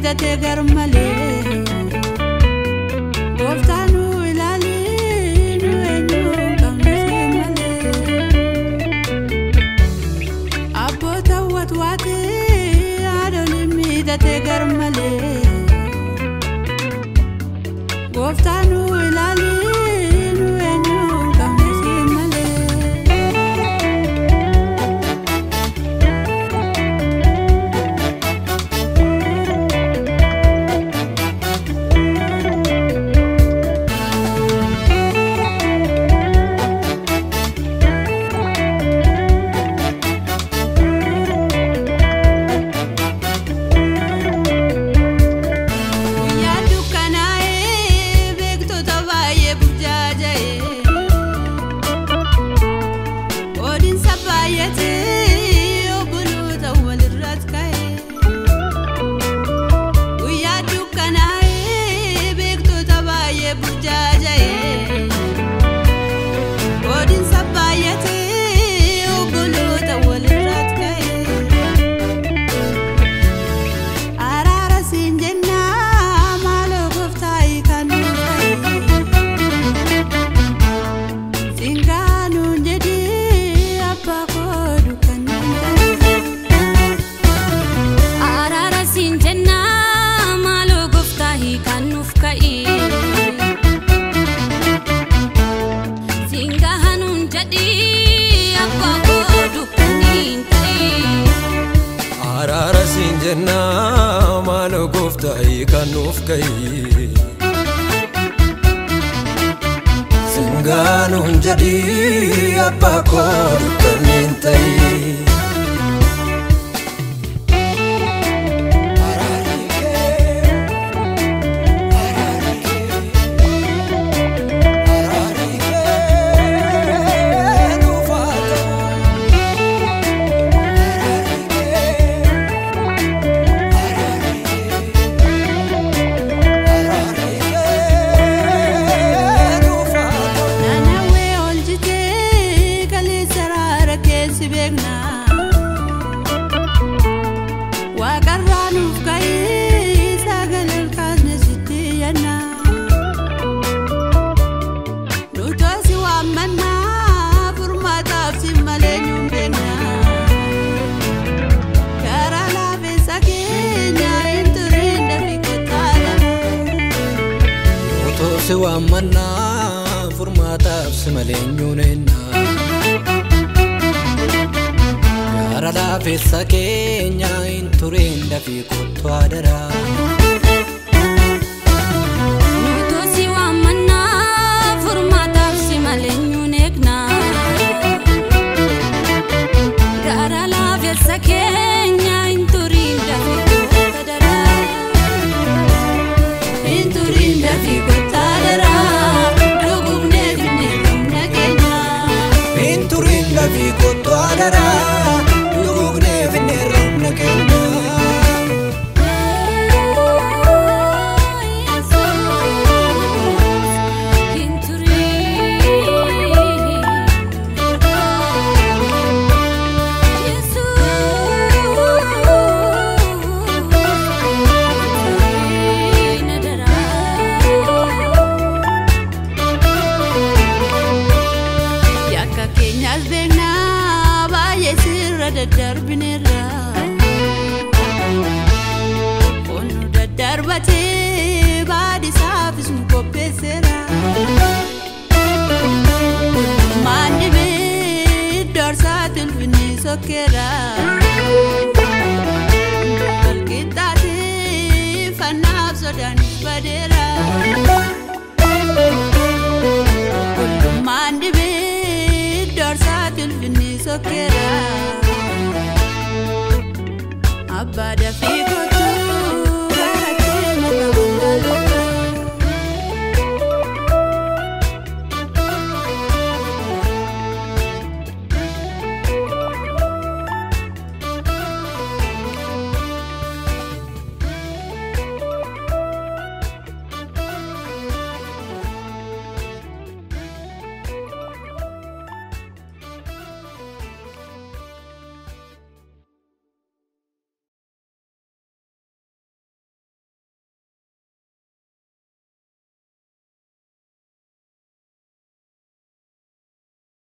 midate garmale goftanu ilali nu enyu kamne male abota watwate adoni midate garmale goftanu ilali nu enyu kamne male Sinjena malo goftai kanuf kai Singanun jadi apa kau permintai Sewa mana formata semalenyunena Gara la fessa kenya inturinda fi kutwadara Nuto sewa mana formata semalenyunena Gara la fessa kenya inturinda fi kutwadara Inturinda fi Inturinda vi kutwadara Dugne veneram nakenda darbinera onu darbate badi safis mukopesera mandi be dorsatul fini sokera balkitati fanaf sodan badera